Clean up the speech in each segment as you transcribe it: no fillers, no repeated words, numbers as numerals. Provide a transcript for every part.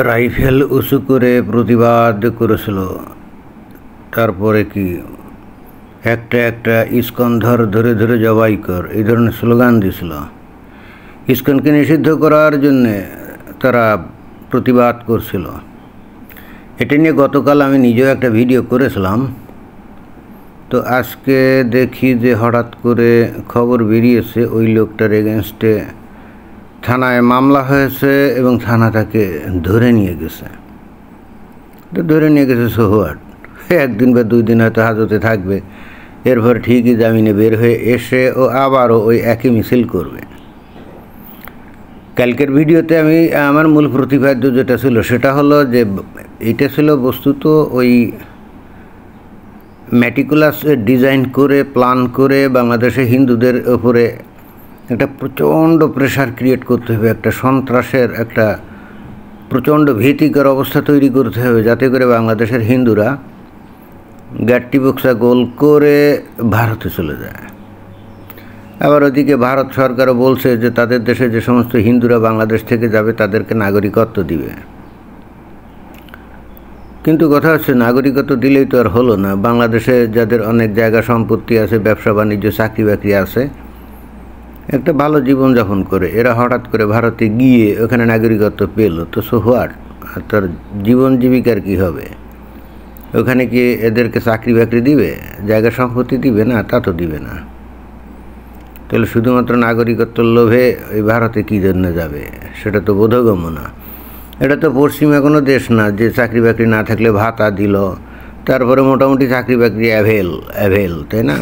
Rifle উঁচু করে প্রতিবাদ করেছিল। তারপরে কি একটা একটা ইস্কন ধরে ধরে জবাই কর, এই ধরনের স্লোগান দিয়েছিল। ইস্কনকে নিষিদ্ধ করার জন্যে তারা প্রতিবাদ করছিল। এটা নিয়ে গতকাল আমি নিজেও একটা ভিডিও করেছিলাম। তো আজকে দেখি যে হঠাৎ করে খবর বেরিয়েছে ওই লোকটার এগেনস্টে থানায় মামলা হয়েছে এবং থানা তাকে ধরে নিয়ে গেছে। তো ধরে নিয়ে গেছে সোহওয়াট, একদিন বা 2 দিন হয়তো হাজতে থাকবে, এরপর ঠিকই জামিনে বের হয়ে এসে ও আবারও ওই একই মিছিল করবে। কালকের ভিডিওতে আমি আমার মূল প্রতিপাদ্য যেটা ছিল সেটা হলো যে এটা ছিল বস্তুত ওই ম্যাটিকুলাস ডিজাইন করে প্ল্যান করে বাংলাদেশে হিন্দুদের ওপরে একটা প্রচণ্ড প্রেশার ক্রিয়েট করতে হবে, একটা সন্ত্রাসের একটা প্রচণ্ড ভীতিকর অবস্থা তৈরি করতে হবে, যাতে করে বাংলাদেশের হিন্দুরা গাট্টি বক্সা গোল করে ভারতে চলে যায়। আবার ওদিকে ভারত সরকারও বলছে যে তাদের দেশে যে সমস্ত হিন্দুরা বাংলাদেশ থেকে যাবে তাদেরকে নাগরিকত্ব দিবে। কিন্তু কথা হচ্ছে নাগরিকত্ব দিলেই তো আর হলো না। বাংলাদেশে যাদের অনেক জায়গা সম্পত্তি আছে, ব্যবসা বাণিজ্য, চাকরি বাকরি আছে, একটা ভালো জীবনযাপন করে এরা হঠাৎ করে ভারতে গিয়ে ওখানে নাগরিকত্ব পেল, তো সো হোয়াট? তার জীবন জীবিকার কী হবে? ওখানে কি এদেরকে চাকরি বাকরি দিবে, জায়গা সম্পত্তি দিবে? না, তা তো দিবে না। তাহলে শুধুমাত্র নাগরিকত্বর লোভে ওই ভারতে কী জন্য যাবে সেটা তো বোধগম্য না। এটা তো পশ্চিমা কোনো দেশ না যে চাকরি বাকরি না থাকলে ভাতা দিল, তারপরে মোটামুটি চাকরি বাকরি অ্যাভেল, তাই না?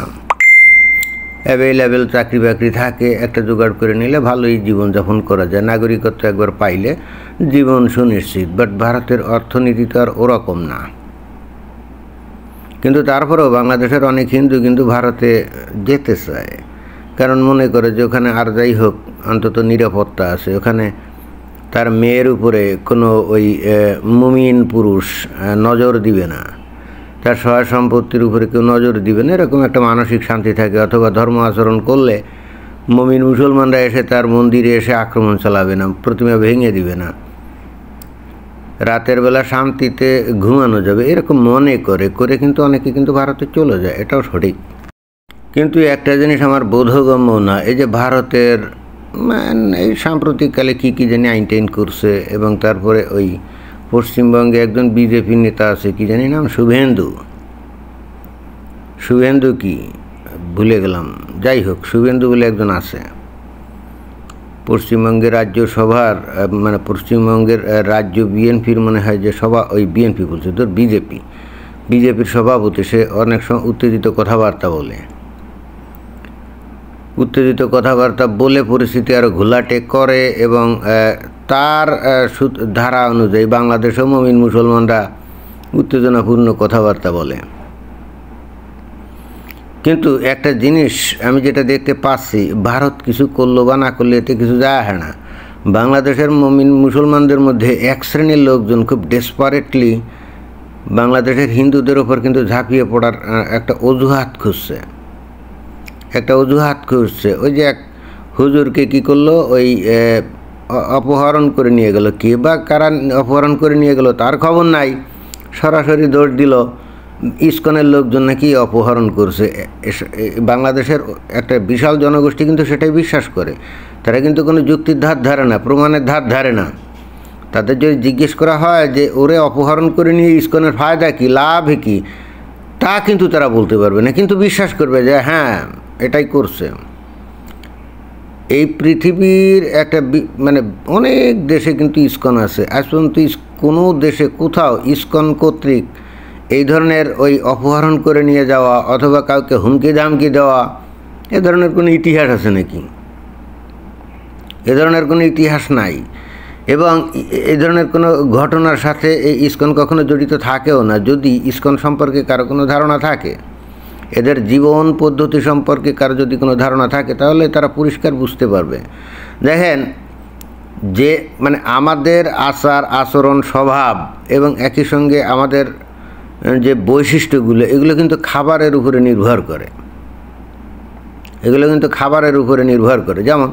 অ্যাভেলেবেল চাকরি বাকরি থাকে, একটা জোগাড় করে নিলে ভালোই জীবনযাপন করা যায়। নাগরিকত্ব একবার পাইলে জীবন সুনিশ্চিত। বাট ভারতের অর্থনীতি তো আর ওরকম না। কিন্তু তারপরেও বাংলাদেশের অনেক হিন্দু কিন্তু ভারতে যেতে চায়, কারণ মনে করে যে ওখানে আর যাই হোক অন্তত নিরাপত্তা আছে, ওখানে তার মেয়ের উপরে কোনো ওই মুমিন পুরুষ নজর দিবে না, তার সহায় সম্পত্তির উপরে কেউ নজর দিবে না, এরকম একটা মানসিক শান্তি থাকে। অথবা ধর্ম আচরণ করলে মুমিন মুসলমানরা এসে তার মন্দিরে এসে আক্রমণ চালাবে না, প্রতিমা ভেঙে দিবে না, রাতের বেলা শান্তিতে ঘুমানো যাবে, এরকম মনে করে কিন্তু অনেকে কিন্তু ভারতে চলে যায়, এটাও সঠিক। কিন্তু একটা জিনিস আমার বোধগম্য না, এই যে ভারতের এই সাম্প্রতিককালে কী জানি আইন টাইন করছে, এবং তারপরে ওই পশ্চিমবঙ্গে একজন বিজেপি নেতা আছে, কি জানি নাম, শুভেন্দু কি ভুলে গেলাম, যাই হোক শুভেন্দু বলে একজন আছে পশ্চিমবঙ্গের রাজ্যসভার, মানে পশ্চিমবঙ্গের রাজ্য বিএনপির মনে হয় যে সভা, ওই বিএনপি বলছে তোর বিজেপির সভাপতি, সে অনেক সময় উত্তেজিত কথাবার্তা বলে পরিস্থিতি আরও ঘোলাটে করে, এবং তার ধারা অনুযায়ী বাংলাদেশেও মুমিন মুসলমানরা উত্তেজনাপূর্ণ কথাবার্তা বলে। কিন্তু একটা জিনিস আমি যেটা দেখতে পাচ্ছি, ভারত কিছু করলো বা না করলে এতে কিছু যায় আসে না। বাংলাদেশের মুমিন মুসলমানদের মধ্যে এক শ্রেণীর লোকজন খুব ডেসপারেটলি বাংলাদেশের হিন্দুদের ওপর কিন্তু ঝাঁপিয়ে পড়ার একটা অজুহাত খুঁজছে। ওই যে এক হুজুরকে কী করলো, ওই অপহরণ করে নিয়ে গেল, কে বা কারা অপহরণ করে নিয়ে গেল তার খবর নাই, সরাসরি দোষ দিল ইস্কনের লোকজন নাকি অপহরণ করছে। বাংলাদেশের একটা বিশাল জনগোষ্ঠী কিন্তু সেটাই বিশ্বাস করে, তারা কিন্তু কোনো যুক্তির ধার ধারে না, প্রমাণের ধার ধারে না। তাদের যদি জিজ্ঞেস করা হয় যে ওরে অপহরণ করে নিয়ে ইস্কনের ফায়দা কী, লাভ কী, তা কিন্তু তারা বলতে পারবে না, কিন্তু বিশ্বাস করবে যে হ্যাঁ এটাই করছে। এই পৃথিবীর একটা মানে অনেক দেশে কিন্তু ইস্কন আছে, আজ পর্যন্ত কোনো দেশে কোথাও ইস্কন কর্তৃক এই ধরনের ওই অপহরণ করে নিয়ে যাওয়া অথবা কাউকে হুমকি ধামকি দেওয়া, এ ধরনের কোনো ইতিহাস আছে নাকি? এ ধরনের কোনো ইতিহাস নাই, এবং এই ধরনের কোনো ঘটনার সাথে এই ইস্কন কখনো জড়িত থাকেও না। যদি ইস্কন সম্পর্কে কারো কোনো ধারণা থাকে, এদের জীবন পদ্ধতি সম্পর্কে কারো যদি কোনো ধারণা থাকে, তাহলে তারা পরিষ্কার বুঝতে পারবে। দেখেন যে মানে আমাদের আচার আচরণ স্বভাব এবং একই সঙ্গে আমাদের যে বৈশিষ্ট্যগুলো, এগুলো কিন্তু খাবারের উপরে নির্ভর করে। এগুলো কিন্তু খাবারের উপরে নির্ভর করে। যেমন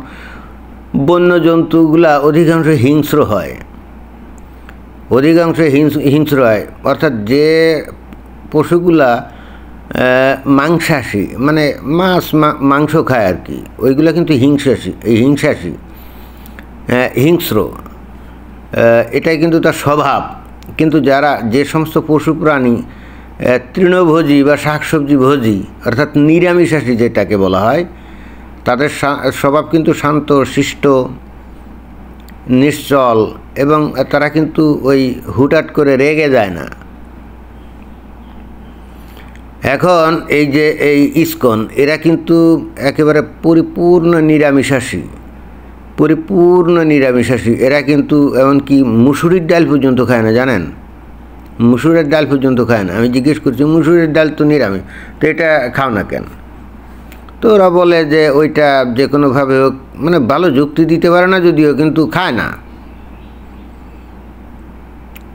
বন্য জন্তুগুলা অধিকাংশ হিংস্র হয়, হিংস্র হয়, অর্থাৎ যে পশুগুলা মাংসাশী, মানে মাংস খায় আর কি, ওইগুলো কিন্তু হিংস্র, এটাই কিন্তু তার স্বভাব। কিন্তু যে সমস্ত পশু প্রাণী তৃণভোজী বা শাকসবজি ভোজী, অর্থাৎ নিরামিষাশী যেটাকে বলা হয়, তাদের স্বভাব কিন্তু শান্ত, শিষ্ট, নিশ্চল, এবং তারা কিন্তু ওই হুটহাট করে রেগে যায় না। এখন এই ইসকন এরা কিন্তু একেবারে পরিপূর্ণ নিরামিষাশী। এরা কিন্তু এমনকি মুসুরির ডাল পর্যন্ত খায় না, জানেন? মুসুরের ডাল পর্যন্ত খায় না। আমি জিজ্ঞেস করছি, মুসুরের ডাল তো নিরামিষ, তো এটা খাও না কেন? তো ওরা বলে যে ওইটা যে কোনোভাবে হোক, মানে ভালো যুক্তি দিতে পারে না যদিও, কিন্তু খায় না।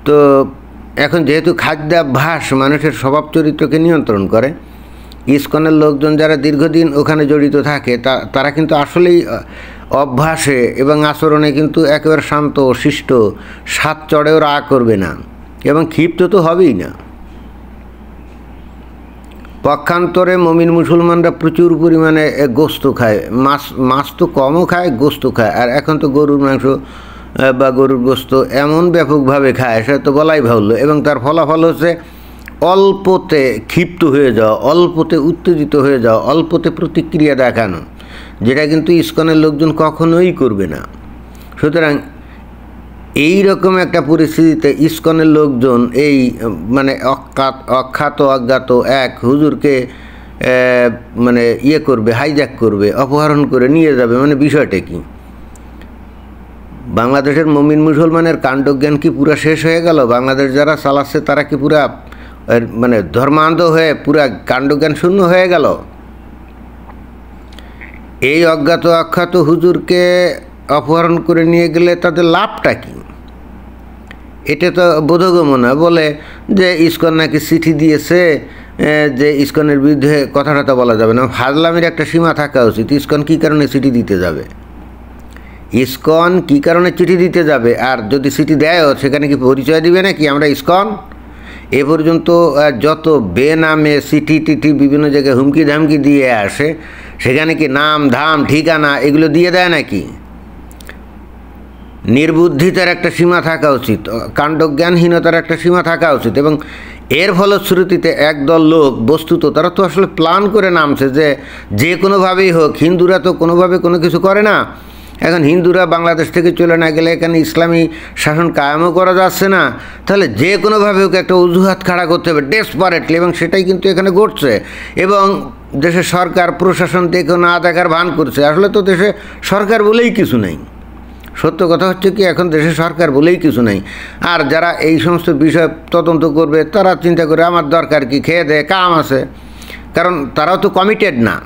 তো এখন যেহেতু খাদ্যাভ্যাস মানুষের স্বভাব চরিত্রকে নিয়ন্ত্রণ করে, ইসকনের লোকজন যারা দীর্ঘদিন ওখানে জড়িত থাকে তারা কিন্তু আসলেই অভ্যাসে এবং আচরণে কিন্তু একেবারে শান্ত, শিষ্ট, সাত চড়েও রাগ করবে না এবং ক্ষিপ্ত তো হবেই না। পক্ষান্তরে মুমিন মুসলমানরা প্রচুর পরিমাণে গোস্ত খায়, মাছ তো কমও খায়, গোস্ত খায়। আর এখন তো গরুর মাংস বা গরুর গোস্ত এমন ব্যাপকভাবে খায়, সেটা তো বলাই বাহুল্য। এবং তার ফলাফল হচ্ছে অল্পতে ক্ষিপ্ত হয়ে যাওয়া, অল্পতে উত্তেজিত হয়ে যাওয়া, অল্পতে প্রতিক্রিয়া দেখানো, যেটা কিন্তু ইসকনের লোকজন কখনোই করবে না। সুতরাং এই রকম একটা পরিস্থিতিতে ইসকনের লোকজন এই মানে অখ্যাত অজ্ঞাত এক হুজুরকে মানে করবে, হাইজ্যাক করবে, অপহরণ করে নিয়ে যাবে। মানে বিষয়টা কি? বাংলাদেশের মুমিন মুসলমানের কাণ্ডজ্ঞান কি পুরা শেষ হয়ে গেল? বাংলাদেশ যারা চালাচ্ছে তারা কি পুরা মানে ধর্মান্ধ হয়ে পুরা কাণ্ডজ্ঞান শূন্য হয়ে গেল? এই অখ্যাত হুজুরকে অপহরণ করে নিয়ে গেলে তাদের লাভটা কি? এটা তো বোধগম্য। বলে যে ইসকন নাকি চিঠি দিয়েছে, যে ইসকনের বিরুদ্ধে কথাটা তো বলা যাবে না। ফাজলামির একটা সীমা থাকা উচিত। ইসকন কী কারণে চিঠি দিতে যাবে? ইসকন কী কারণে চিঠি দিতে যাবে? আর যদি চিঠি দেয়ও, সেখানে কি পরিচয় দিবে নাকি আমরা ইসকন? এ পর্যন্ত যত বেনামে চিঠি বিভিন্ন জায়গায় হুমকি ধামকি দিয়ে আসে, সেখানে কি নাম ধাম ঠিকানা এগুলো দিয়ে দেয় নাকি? নির্বুদ্ধিতার একটা সীমা থাকা উচিত, কাণ্ডজ্ঞানহীনতার একটা সীমা থাকা উচিত। এবং এর ফলশ্রুতিতে একদল লোক, বস্তুত তারা তো আসলে প্ল্যান করে নামছে যে কোনোভাবেই হোক, হিন্দুরা তো কোনোভাবে কোনো কিছু করে না। এখন হিন্দুরা বাংলাদেশ থেকে চলে না গেলে এখানে ইসলামী শাসন কায়েমও করা যাচ্ছে না। তাহলে যে কোনোভাবে ওকে একটা অজুহাত খাড়া করতে হবে ডেসপারেটলি, এবং সেটাই কিন্তু এখানে ঘটছে। এবং দেশের সরকার প্রশাসন দেখো না দেখার ভান করছে। আসলে তো দেশে সরকার বলেই কিছু নেই। সত্য কথা হচ্ছে কি, এখন দেশে সরকার বলেই কিছু নেই। আর যারা এই সমস্ত বিষয় তদন্ত করবে, তারা চিন্তা করে আমার দরকার কি, খেয়ে দেয় কাম আছে। কারণ তারাও তো কমিটেড না,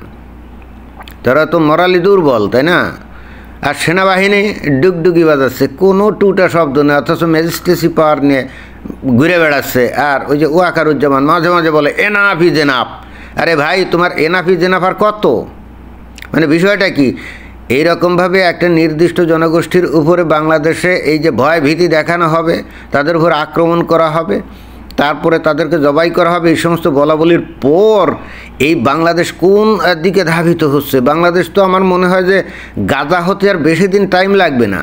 তারা তো মরালি দুর্বল, তাই না? আর সেনাবাহিনী ডুগডুগি বাজাচ্ছে, কোনো টুটা শব্দ নেই, অথচ ম্যাজিস্ট্রেসি পাওয়ার নিয়ে ঘুরে বেড়াচ্ছে। আর ওই যে ওয়াকারুজ্জামান মাঝে মাঝে বলে এনাফ ইজ এনাফ। আরে ভাই, তোমার এনাফ ইজ এনাফ আর কত? মানে বিষয়টা কি? এইরকমভাবে একটা নির্দিষ্ট জনগোষ্ঠীর উপরে বাংলাদেশে এই যে ভয় ভীতি দেখানো হবে, তাদের উপর আক্রমণ করা হবে, তারপরে তাদেরকে জবাই করা হবে, এই সমস্ত বলাবলির পর এই বাংলাদেশ কোন দিকে ধাবিত হচ্ছে? বাংলাদেশ তো আমার মনে হয় যে গাজা হতে আর বেশি দিন টাইম লাগবে না।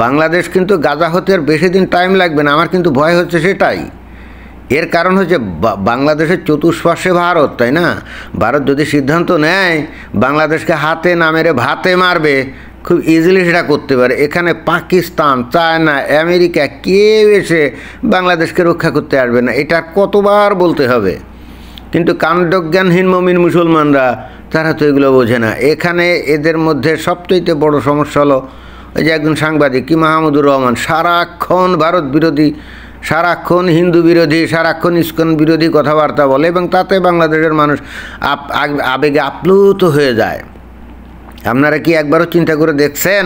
বাংলাদেশ কিন্তু গাজা হতে আর বেশি দিন টাইম লাগবে না। আমার কিন্তু ভয় হচ্ছে সেটাই। এর কারণ হচ্ছে বাংলাদেশের চতুষ্পার্শ্বে ভারত, তাই না? ভারত যদি সিদ্ধান্ত নেয় বাংলাদেশকে হাতে না মেরে ভাতে মারবে, খুব ইজিলি সেটা করতে পারে। এখানে পাকিস্তান, চায়না, আমেরিকা কেউ এসে বাংলাদেশকে রক্ষা করতে আসবে না। এটা কতবার বলতে হবে? কিন্তু কাণ্ডজ্ঞানহীন মুমিন মুসলমানরা তারা তো এগুলো বোঝে না। এখানে এদের মধ্যে সবচেয়ে বড় সমস্যা হলো ওই যে একজন সাংবাদিক কি মাহমুদুর রহমান, সারাক্ষণ ভারত বিরোধী, সারাক্ষণ হিন্দু বিরোধী, সারাক্ষণ ইসকন বিরোধী কথাবার্তা বলে, এবং তাতে বাংলাদেশের মানুষ আবেগে আপ্লুত হয়ে যায়। আপনারা কি একবারও চিন্তা করে দেখছেন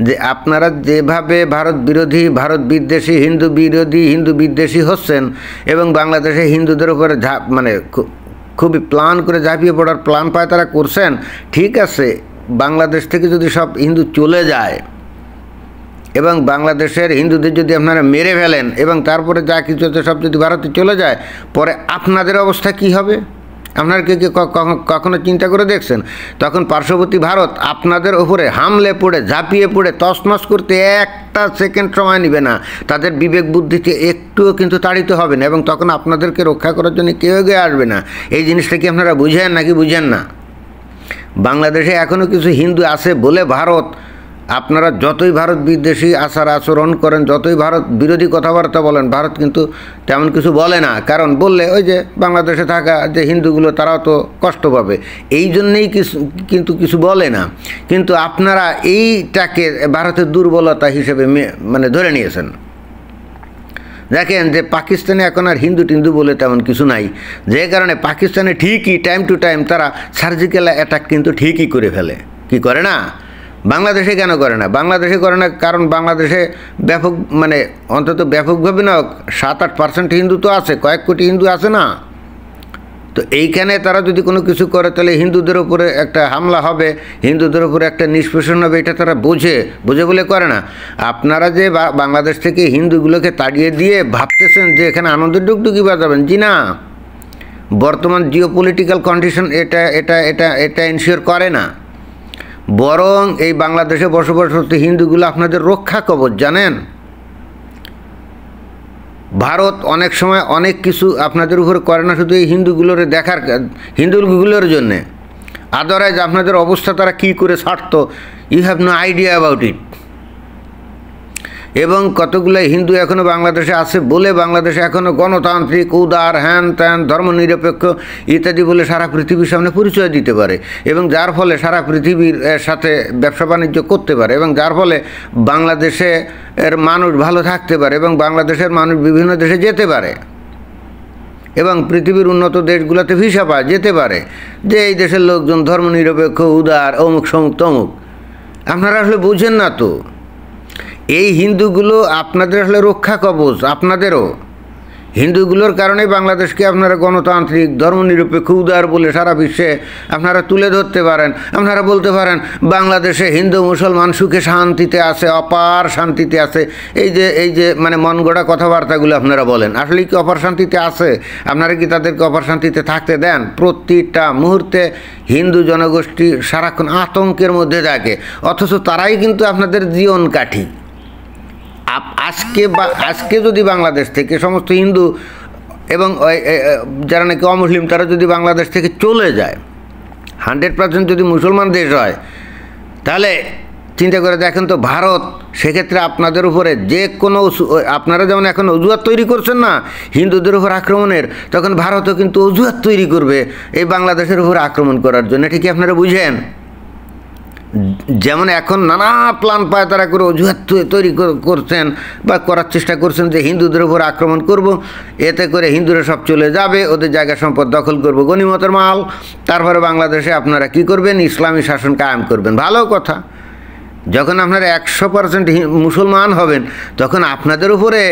যে আপনারা যেভাবে ভারত বিরোধী, ভারত বিদ্বেষী, হিন্দু বিরোধী, হিন্দু বিদ্বেষী হচ্ছেন, এবং বাংলাদেশে হিন্দুদের উপরে মানে খুবই প্ল্যান করে ঝাঁপিয়ে পড়ার প্ল্যান তারা করছেন। ঠিক আছে, বাংলাদেশ থেকে যদি সব হিন্দু চলে যায় এবং বাংলাদেশের হিন্দুদের যদি আপনারা মেরে ফেলেন এবং তারপরে যা কিছু আছে সব যদি ভারতে চলে যায়, পরে আপনাদের অবস্থা কি হবে? আপনারা কি কখনো চিন্তা করে দেখছেন? তখন পার্শ্ববর্তী ভারত আপনাদের ওপরে হামলে পড়ে ঝাঁপিয়ে পড়ে তছনছ করতে একটা সেকেন্ড সময় নেবে না, তাদের বিবেক বুদ্ধিতে একটুও কিন্তু তাড়িত হবে না, এবং তখন আপনাদেরকে রক্ষা করার জন্য কেউ এগিয়ে আসবে না। এই জিনিসটা কি আপনারা বুঝেন নাকি বুঝেন না? বাংলাদেশে এখনও কিছু হিন্দু আছে বলে ভারত, আপনারা যতই ভারত বিদ্বেষী আচার আচরণ করেন, যতই ভারত বিরোধী কথাবার্তা বলেন, ভারত কিন্তু তেমন কিছু বলে না। কারণ বললে ওই যে বাংলাদেশে থাকা যে হিন্দুগুলো তারাও তো কষ্ট পাবে, এই জন্যেই কিছু বলে না। কিন্তু আপনারা এইটাকে ভারতের দুর্বলতা হিসেবে মানে ধরে নিয়েছেন। দেখেন যে পাকিস্তানে এখন আর হিন্দু টিন্দু বলে তেমন কিছু নাই, যে কারণে পাকিস্তানে ঠিকই টাইম টু টাইম তারা সার্জিক্যাল অ্যাটাক কিন্তু ঠিকই করে ফেলে। কি করে না? বাংলাদেশে কেন করে না? বাংলাদেশে করে না কারণ বাংলাদেশে ব্যাপক মানে অন্তত ব্যাপকভাবে না 7-8% হিন্দু তো আছে, কয়েক কোটি হিন্দু আছে না? তো এইখানে তারা যদি কোনো কিছু করে তাহলে হিন্দুদের উপরে একটা হামলা হবে, হিন্দুদের উপরে একটা নিষ্পেষণ হবে, এটা তারা বোঝে বলে করে না। আপনারা যে বাংলাদেশ থেকে হিন্দুগুলোকে তাড়িয়ে দিয়ে ভাবতেছেন যে এখানে আনন্দের ডুগডুগি বাজাবেন, জি না। বর্তমান জিওপলিটিক্যাল কন্ডিশন এটা এনশিওর করে না, বরং এই বাংলাদেশে বসবাসরত হিন্দুগুলো আপনাদের রক্ষা কবচ, জানেন? ভারত অনেক সময় অনেক কিছু আপনাদের উপর করে না, শুধু এই হিন্দুগুলোর জন্যে। আদারওয়াইজ আপনাদের অবস্থা তারা কী করে ছাড়তো, you have no idea about it. এবং কতগুলো হিন্দু এখনও বাংলাদেশে আছে বলে বাংলাদেশে এখনও গণতান্ত্রিক, উদার, হ্যান ত্যান, ধর্মনিরপেক্ষ ইত্যাদি বলে সারা পৃথিবীর সামনে পরিচয় দিতে পারে, এবং যার ফলে সারা পৃথিবীর সাথে ব্যবসা বাণিজ্য করতে পারে, এবং যার ফলে বাংলাদেশের মানুষ ভালো থাকতে পারে, এবং বাংলাদেশের মানুষ বিভিন্ন দেশে যেতে পারে, এবং পৃথিবীর উন্নত দেশগুলোতে ভিসা পায়, যেতে পারে, যে এই দেশের লোকজন ধর্মনিরপেক্ষ, উদার, অমুক সমুক তমুক। আপনারা আসলে বুঝেন না তো, এই হিন্দুগুলো আপনাদের আসলে রক্ষা কবচ, আপনাদেরও। হিন্দুগুলোর কারণে বাংলাদেশকে আপনারা গণতান্ত্রিক, ধর্মনিরপেক্ষ, উদার বলে সারা বিশ্বে আপনারা তুলে ধরতে পারেন। আপনারা বলতে পারেন বাংলাদেশে হিন্দু মুসলমান সুখে শান্তিতে আছে, অপার শান্তিতে আছে। এই যে মানে মন গড়া কথাবার্তাগুলো আপনারা বলেন, আসলে কি অপার শান্তিতে আছে? আপনারা কি তাদেরকে অপার শান্তিতে থাকতে দেন? প্রতিটা মুহূর্তে হিন্দু জনগোষ্ঠী সারাক্ষণ আতঙ্কের মধ্যে থাকে, অথচ তারাই কিন্তু আপনাদের জীবন কাঠি। আজকে যদি বাংলাদেশ থেকে সমস্ত হিন্দু এবং যারা নাকি অমুসলিম তারা যদি বাংলাদেশ থেকে চলে যায়, 100% যদি মুসলমান দেশ হয়, তাহলে চিন্তা করে দেখেন তো ভারত সেক্ষেত্রে আপনাদের উপরে যে কোনো, আপনারা যেমন এখন অজুহাত তৈরি করছেন না হিন্দুদের উপর আক্রমণের, তখন ভারতও কিন্তু অজুহাত তৈরি করবে এই বাংলাদেশের উপর আক্রমণ করার জন্য। ঠিকই আপনারা বুঝেন? যেমন এখন নানা প্ল্যান পায় তারা করে অজুহাত তৈরি করছেন বা করার চেষ্টা করছেন যে হিন্দুদের উপর আক্রমণ করব, এতে করে হিন্দুরা সব চলে যাবে, ওদের জায়গা সম্পদ দখল করব, গনিমতের মাল, তারপরে বাংলাদেশে আপনারা কি করবেন? ইসলামী শাসন কায়েম করবেন। ভালো কথা। যখন আপনারা 100% মুসলমান হবেন, তখন আপনাদের উপরে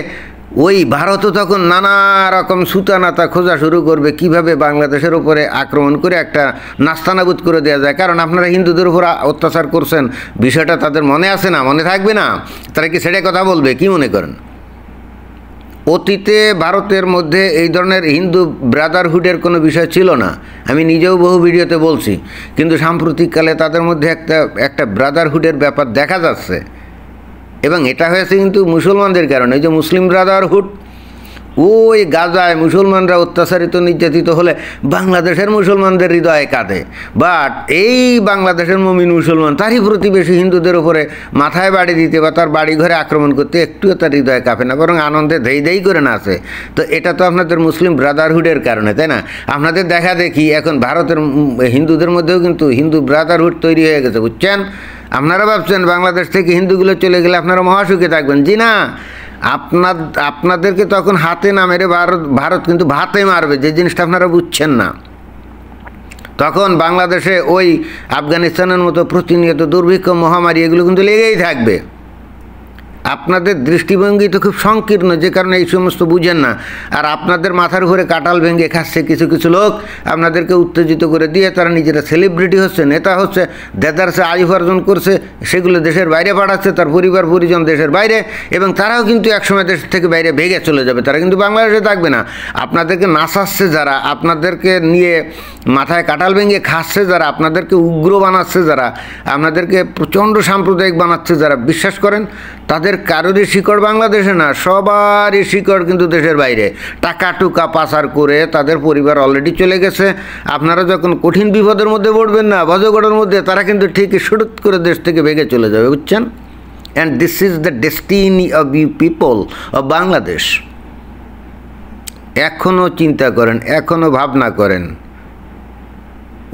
ওই ভারতও তখন নানা রকম সুতানাতা খোঁজা শুরু করবে কিভাবে বাংলাদেশের উপরে আক্রমণ করে একটা নাস্তানাবুদ করে দেওয়া যায়। কারণ আপনারা হিন্দুদের উপর অত্যাচার করছেন, বিষয়টা তাদের মনে আছে না? মনে থাকবে না? তারা কি সেটাই কথা বলবে? কি মনে করেন? অতীতে ভারতের মধ্যে এই ধরনের হিন্দু ব্রাদারহুডের কোনো বিষয় ছিল না, আমি নিজেও বহু ভিডিওতে বলছি। কিন্তু সাম্প্রতিককালে তাদের মধ্যে একটা ব্রাদারহুডের ব্যাপার দেখা যাচ্ছে, এবং এটা হয়েছে কিন্তু মুসলমানদের কারণে। এই যে মুসলিম ব্রাদারহুড, ওই গাজায় মুসলমানরা অত্যাচারিত নির্যাতিত হলে বাংলাদেশের মুসলমানদের হৃদয়ে কাঁদে, বাট এই বাংলাদেশের মুমিন মুসলমান তারই প্রতিবেশী হিন্দুদের উপরে মাথায় বাড়ি দিতে বা তার বাড়ি ঘরে আক্রমণ করতে একটুও তার হৃদয়ে কাঁপে না, বরং আনন্দে ধেই করে নাচে। তো এটা তো আপনাদের মুসলিম ব্রাদারহুডের কারণে, তাই না? আপনাদের দেখা দেখি এখন ভারতের হিন্দুদের মধ্যেও কিন্তু হিন্দু ব্রাদারহুড তৈরি হয়ে গেছে, বুঝছেন? আপনারা ভাবছেন বাংলাদেশ থেকে হিন্দুগুলো চলে গেলে আপনারা মহাসুখে থাকবেন, জি না। আপনাদেরকে তখন হাতে না মেরে ভারত কিন্তু ভাতে মারবে, যে জিনিসটা আপনারা বুঝছেন না। তখন বাংলাদেশে ওই আফগানিস্তানের মতো প্রতিনিয়ত দুর্ভিক্ষ, মহামারী এগুলো কিন্তু লেগেই থাকবে। আপনাদের দৃষ্টিভঙ্গি তো খুব সংকীর্ণ, যে কারণে এই সমস্ত বুঝেন না। আর আপনাদের মাথার উপরে কাঁঠাল ভেঙে খাচ্ছে কিছু কিছু লোক, আপনাদেরকে উত্তেজিত করে দিয়ে তারা নিজেরা সেলিব্রিটি হচ্ছে, নেতা হচ্ছে, দেদারসে আয় উপার্জন করছে, সেগুলো দেশের বাইরে পাঠাচ্ছে, তার পরিবার পরিজন দেশের বাইরে, এবং তারাও কিন্তু একসময় দেশ থেকে বাইরে ভেগে চলে যাবে, তারা কিন্তু বাংলাদেশে থাকবে না। আপনাদেরকে নাচাচ্ছে যারা, আপনাদেরকে নিয়ে মাথায় কাঁঠাল ভেঙে খাচ্ছে যারা, আপনাদেরকে উগ্র বানাচ্ছে যারা, আপনাদেরকে প্রচণ্ড সাম্প্রদায়িক বানাচ্ছে যারা, বিশ্বাস করেন তাদের কারোরই শিকড় বাংলাদেশে না, সবারই শিকড় কিন্তু দেশের বাইরে। টাকা টুকা পাচার করে তাদের পরিবার অলরেডি চলে গেছে। আপনারা যখন কঠিন বিপদের মধ্যে পড়বেন না, ভজগড়ের মধ্যে, তারা কিন্তু ঠিকই শুরুত করে দেশ থেকে ভেগে চলে যাবে, বুঝছেন? And this is the destiny of you people of Bangladesh. এখনও চিন্তা করেন, এখনও ভাবনা করেন,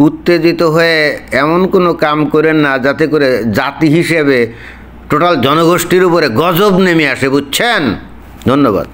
উত্তেজিত হয়ে এমন কোনো কাম করেন না যাতে করে জাতি হিসেবে টোটাল জনগোষ্ঠীর উপরে গজব নেমে আসে, বুঝছেন? ধন্যবাদ।